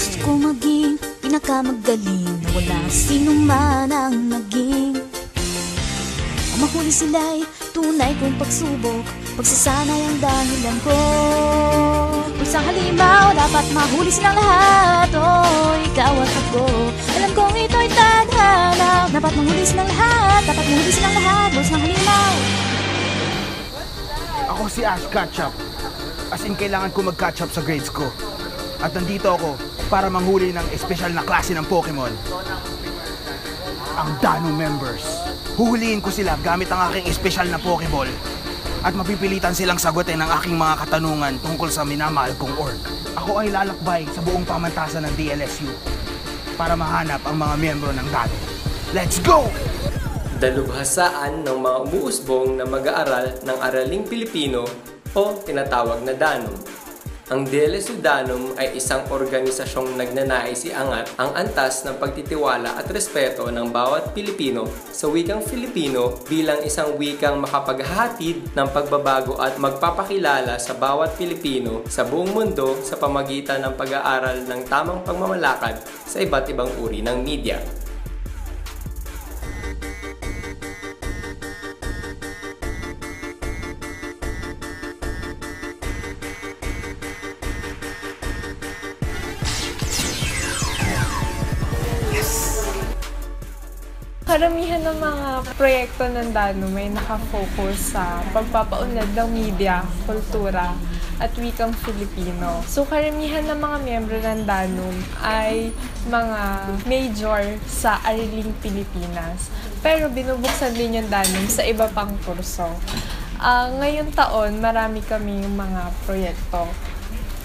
Gusto ko maging pinakamagaling na wala sinong man ang naging. Ang mahuli sila'y tunay kong pagsubok, pagsasanay ang dahilan ko. Isang halimaw, dapat mahuli silang lahat. Oh, ikaw at ako, alam kong ito'y tadhana. Dapat mahuli silang lahat, dapat mahuli silang lahat. Boss ng halimaw. Ako si Ash Ketchup. As in, kailangan ko mag-catch up sa grades ko. At nandito ako para manghuli ng espesyal na klase ng Pokemon. Ang Dano members. Huhulihin ko sila gamit ang aking espesyal na Pokeball. At mapipilitan silang sagutin ang aking mga katanungan tungkol sa minamahal kong org. Ako ay lalakbay sa buong pamantasan ng DLSU para mahanap ang mga miyembro ng Dano. Let's go! Dalubhasaan ng mga umuusbong na mag-aaral ng Araling Pilipino o tinatawag na Danum. Ang DLSU Danum ay isang organisasyong nagnanais iangat ang antas ng pagtitiwala at respeto ng bawat Pilipino sa wikang Filipino bilang isang wikang makapaghahatid ng pagbabago at magpapakilala sa bawat Pilipino sa buong mundo sa pamagitan ng pag-aaral ng tamang pagmamalakad sa iba't ibang uri ng media. Karamihan ng mga proyekto ng Danum ay nakafocus sa pagpapaunlad ng media, kultura, at wikang Filipino. So karamihan ng mga miyembro ng Danum ay mga major sa Araling Pilipinas. Pero binubuksan din yung Danum sa iba pang kurso. Ngayong taon, marami kaming mga proyekto.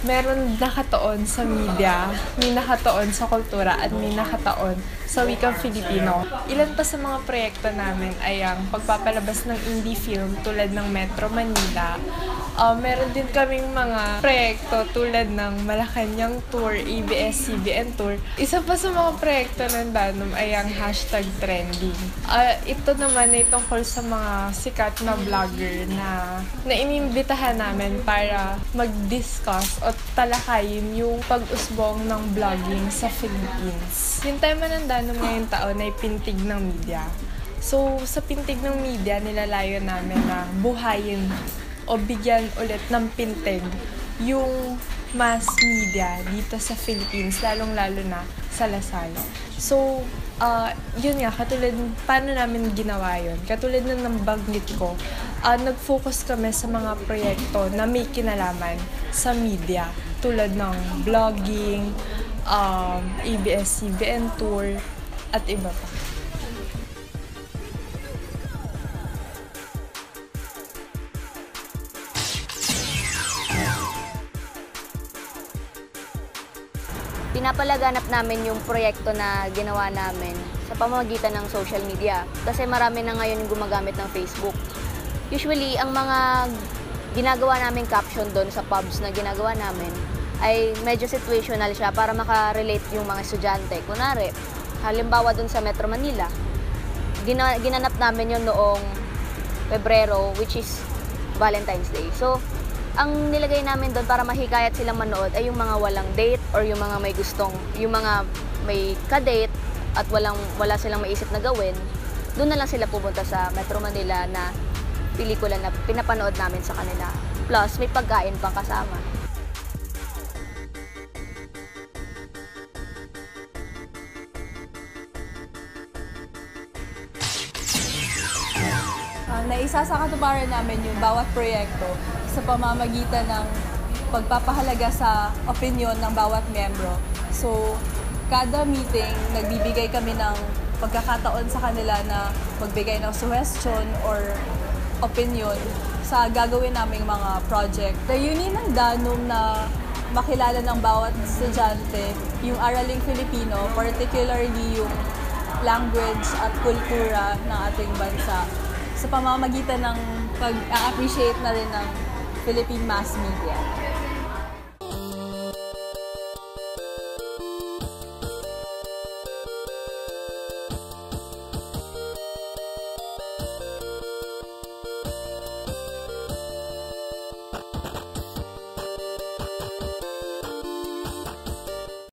Meron nakatoon sa media, may nakatoon sa kultura, at may nakatoon sa wikang Filipino. Ilan pa sa mga proyekto namin ay ang pagpapalabas ng indie film tulad ng Metro Manila. Meron din kaming mga proyekto tulad ng Malacanang Tour, ABS-CBN Tour. Isa pa sa mga proyekto ng Danum ay ang #trending. Ito naman ay tungkol sa mga sikat na vlogger na inimbitahan namin para mag-discuss o talakayin yung pag-usbong ng vlogging sa Philippines. Yung tema ng Danum ngayong taon ay pintig ng media. So, sa pintig ng media, nilalayo namin na buhayin o bigyan ulit ng pintig yung mass media dito sa Philippines, lalong-lalo na sa Lasal. So, yun nga, katulad, paano namin ginawa yun? Katulad na nabanggit ko, nag-focus kami sa mga proyekto na may kinalaman sa media, tulad ng vlogging, ABS-CBN Tour, at iba pa. Pinapalaganap namin yung proyekto na ginawa namin sa pamamagitan ng social media. Kasi marami na ngayon yung gumagamit ng Facebook. Usually, ang mga ginagawa naming caption doon sa pubs na ginagawa namin ay medyo situational siya para makarelate yung mga estudyante. Kunwari, halimbawa doon sa Metro Manila, ginanap namin yun noong Pebrero, which is Valentine's Day. So, ang nilagay namin doon para mahikayat silang manood ay yung mga walang date or yung mga may gustong, yung mga may ka-date at wala silang maisip na gawin. Doon na lang sila pupunta sa Metro Manila na pelikula na pinapanood namin sa kanila. Plus, may pagkain pang kasama. Naisa sa katuparan namin yung bawat proyekto sa pamamagitan ng pagpapahalaga sa opinion ng bawat miyembro. So, kada meeting, nagbibigay kami ng pagkakataon sa kanila na magbigay ng suggestion or opinion sa gagawin naming mga project. Layunin ng Danum na makilala ng bawat estudyante yung Araling Filipino, particularly yung language at kultura ng ating bansa, sa pamamagitan ng pag-appreciate na rin ng Philippine mass media.